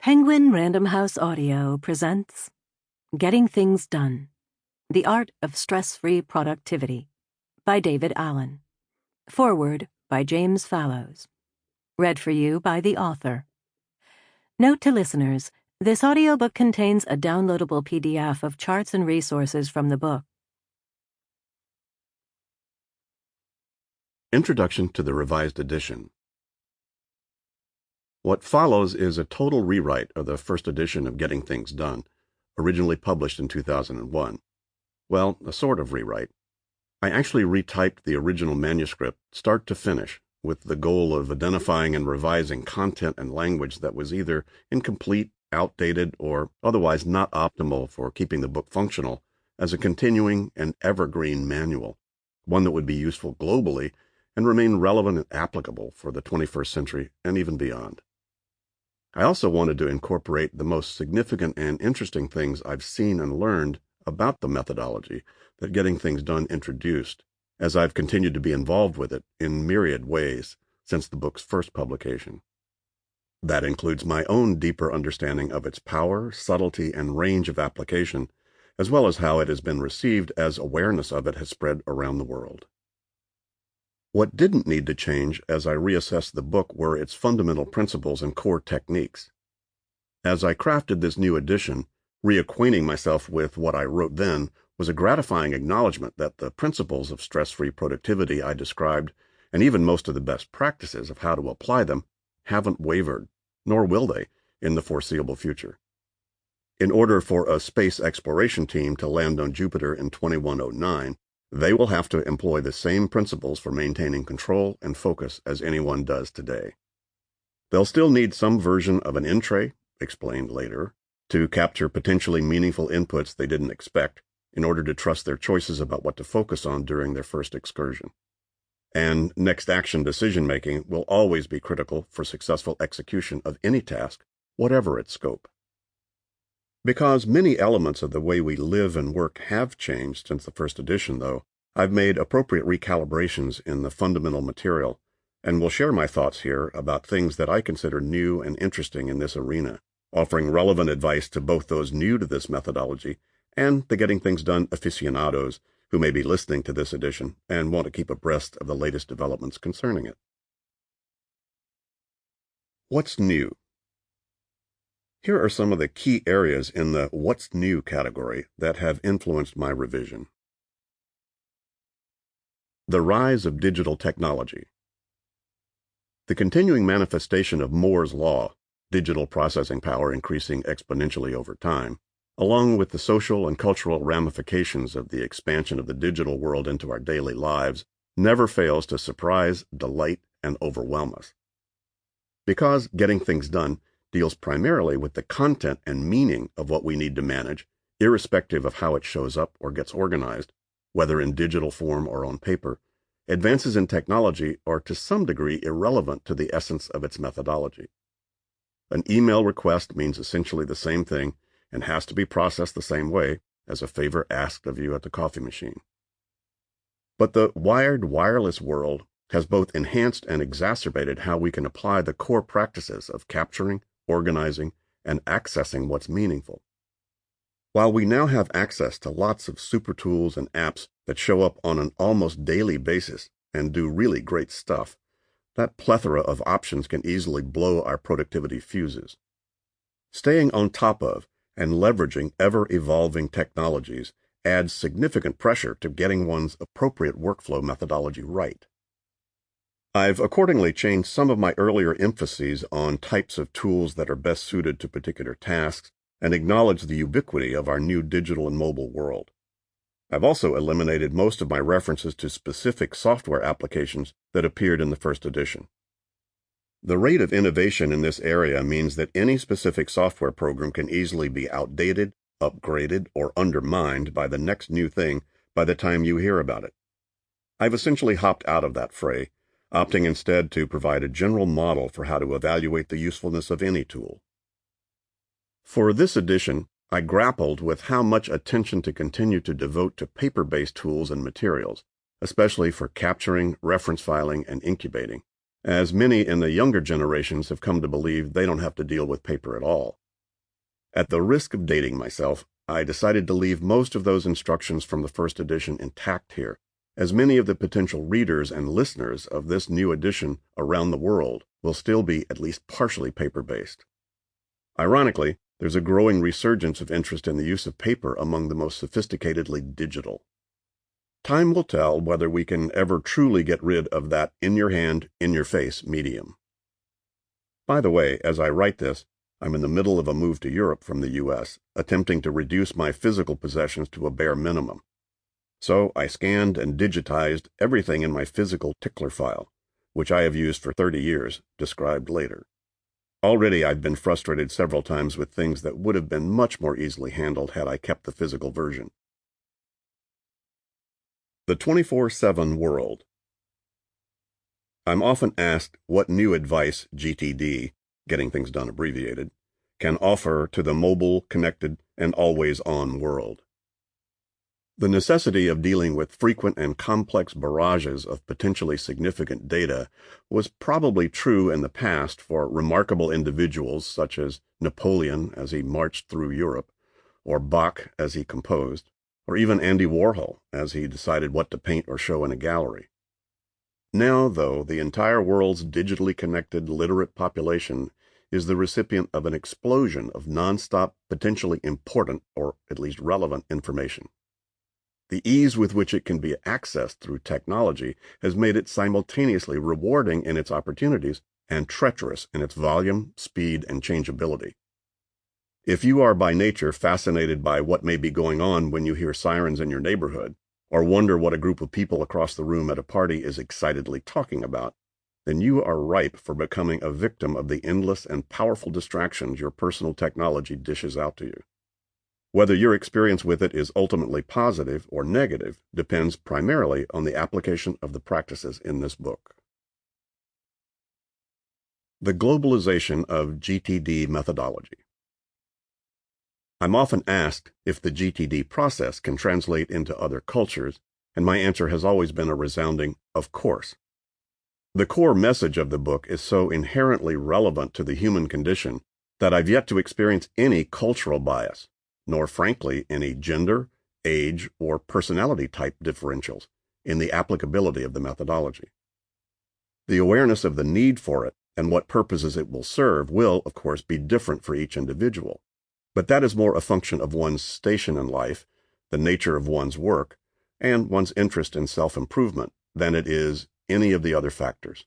Penguin Random House Audio presents Getting Things Done, The Art of Stress-Free Productivity by David Allen. Foreword by James Fallows. Read for you by the author. Note to listeners, this audiobook contains a downloadable PDF of charts and resources from the book. Introduction to the Revised Edition. What follows is a total rewrite of the first edition of Getting Things Done, originally published in 2001. Well, a sort of rewrite. I actually retyped the original manuscript start to finish with the goal of identifying and revising content and language that was either incomplete, outdated, or otherwise not optimal for keeping the book functional as a continuing and evergreen manual, one that would be useful globally and remain relevant and applicable for the 21st century and even beyond. I also wanted to incorporate the most significant and interesting things I've seen and learned about the methodology that Getting Things Done introduced, as I've continued to be involved with it in myriad ways since the book's first publication. That includes my own deeper understanding of its power, subtlety, and range of application, as well as how it has been received as awareness of it has spread around the world. What didn't need to change as I reassessed the book were its fundamental principles and core techniques. As I crafted this new edition, reacquainting myself with what I wrote then was a gratifying acknowledgement that the principles of stress-free productivity I described, and even most of the best practices of how to apply them, haven't wavered, nor will they, in the foreseeable future. In order for a space exploration team to land on Jupiter in 2109, they will have to employ the same principles for maintaining control and focus as anyone does today. They'll still need some version of an in-tray, explained later, to capture potentially meaningful inputs they didn't expect in order to trust their choices about what to focus on during their first excursion. And next action decision-making will always be critical for successful execution of any task, whatever its scope. Because many elements of the way we live and work have changed since the first edition, though, I've made appropriate recalibrations in the fundamental material, and will share my thoughts here about things that I consider new and interesting in this arena, offering relevant advice to both those new to this methodology and the Getting Things Done aficionados who may be listening to this edition and want to keep abreast of the latest developments concerning it. What's new? Here are some of the key areas in the What's New category that have influenced my revision. The rise of digital technology. The continuing manifestation of Moore's law, digital processing power increasing exponentially over time, along with the social and cultural ramifications of the expansion of the digital world into our daily lives, never fails to surprise, delight, and overwhelm us. Because Getting Things Done deals primarily with the content and meaning of what we need to manage, irrespective of how it shows up or gets organized, whether in digital form or on paper, advances in technology are to some degree irrelevant to the essence of its methodology. An email request means essentially the same thing and has to be processed the same way as a favor asked of you at the coffee machine. But the wired wireless world has both enhanced and exacerbated how we can apply the core practices of capturing, organizing, and accessing what's meaningful. While we now have access to lots of super tools and apps that show up on an almost daily basis and do really great stuff, that plethora of options can easily blow our productivity fuses. Staying on top of and leveraging ever-evolving technologies adds significant pressure to getting one's appropriate workflow methodology right. I've accordingly changed some of my earlier emphases on types of tools that are best suited to particular tasks and acknowledged the ubiquity of our new digital and mobile world. I've also eliminated most of my references to specific software applications that appeared in the first edition. The rate of innovation in this area means that any specific software program can easily be outdated, upgraded, or undermined by the next new thing by the time you hear about it. I've essentially hopped out of that fray, opting instead to provide a general model for how to evaluate the usefulness of any tool. For this edition, I grappled with how much attention to continue to devote to paper-based tools and materials, especially for capturing, reference filing, and incubating, as many in the younger generations have come to believe they don't have to deal with paper at all. At the risk of dating myself, I decided to leave most of those instructions from the first edition intact here, as many of the potential readers and listeners of this new edition around the world will still be at least partially paper-based. Ironically, there's a growing resurgence of interest in the use of paper among the most sophisticatedly digital. Time will tell whether we can ever truly get rid of that in-your-hand, in-your-face medium. By the way, as I write this, I'm in the middle of a move to Europe from the U.S., attempting to reduce my physical possessions to a bare minimum. So I scanned and digitized everything in my physical tickler file, which I have used for 30 years, described later. Already I've been frustrated several times with things that would have been much more easily handled had I kept the physical version. The 24/7 world. I'm often asked what new advice GTD, Getting Things Done abbreviated, can offer to the mobile, connected, and always-on world. The necessity of dealing with frequent and complex barrages of potentially significant data was probably true in the past for remarkable individuals such as Napoleon as he marched through Europe, or Bach as he composed, or even Andy Warhol as he decided what to paint or show in a gallery. Now, though, the entire world's digitally connected, literate population is the recipient of an explosion of nonstop, potentially important, or at least relevant information. The ease with which it can be accessed through technology has made it simultaneously rewarding in its opportunities and treacherous in its volume, speed, and changeability. If you are by nature fascinated by what may be going on when you hear sirens in your neighborhood, or wonder what a group of people across the room at a party is excitedly talking about, then you are ripe for becoming a victim of the endless and powerful distractions your personal technology dishes out to you. Whether your experience with it is ultimately positive or negative depends primarily on the application of the practices in this book. The globalization of GTD methodology. I'm often asked if the GTD process can translate into other cultures, and my answer has always been a resounding, of course. The core message of the book is so inherently relevant to the human condition that I've yet to experience any cultural bias, nor frankly any gender, age, or personality type differentials in the applicability of the methodology. The awareness of the need for it and what purposes it will serve will, of course, be different for each individual, but that is more a function of one's station in life, the nature of one's work, and one's interest in self-improvement than it is any of the other factors.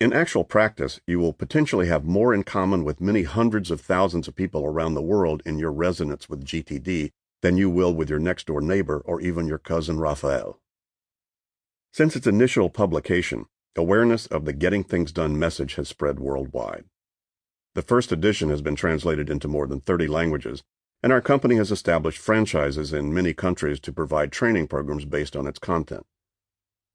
In actual practice, you will potentially have more in common with many hundreds of thousands of people around the world in your resonance with GTD than you will with your next-door neighbor or even your cousin Raphael. Since its initial publication, awareness of the Getting Things Done message has spread worldwide. The first edition has been translated into more than 30 languages, and our company has established franchises in many countries to provide training programs based on its content.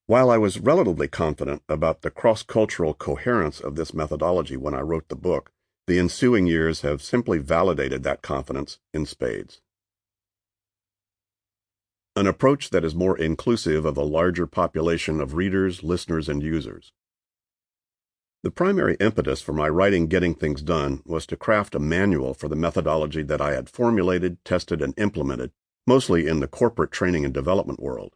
While I was relatively confident about the cross-cultural coherence of this methodology when I wrote the book, the ensuing years have simply validated that confidence in spades. An approach that is more inclusive of a larger population of readers, listeners, and users. The primary impetus for my writing Getting Things Done was to craft a manual for the methodology that I had formulated, tested, and implemented, mostly in the corporate training and development world.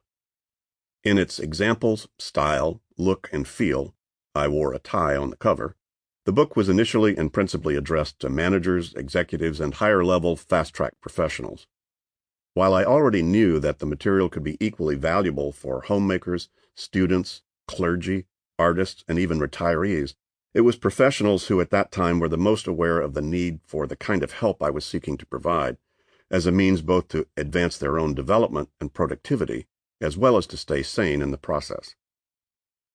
In its examples, style, look, and feel, I wore a tie on the cover, the book was initially and principally addressed to managers, executives, and higher-level fast-track professionals. While I already knew that the material could be equally valuable for homemakers, students, clergy, artists, and even retirees, it was professionals who at that time were the most aware of the need for the kind of help I was seeking to provide, as a means both to advance their own development and productivity, as well as to stay sane in the process.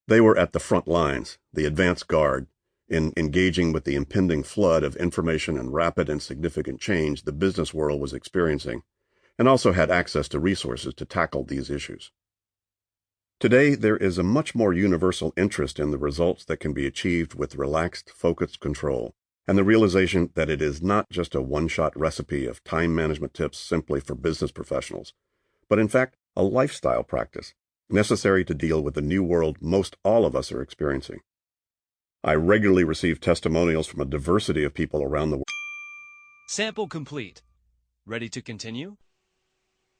They were at the front lines, the advance guard, in engaging with the impending flood of information and rapid and significant change the business world was experiencing, and also had access to resources to tackle these issues. Today, there is a much more universal interest in the results that can be achieved with relaxed, focused control, and the realization that it is not just a one-shot recipe of time management tips simply for business professionals, but in fact, a lifestyle practice necessary to deal with the new world most all of us are experiencing, I regularly receive testimonials from a diversity of people around the world. Sample complete. Ready to continue?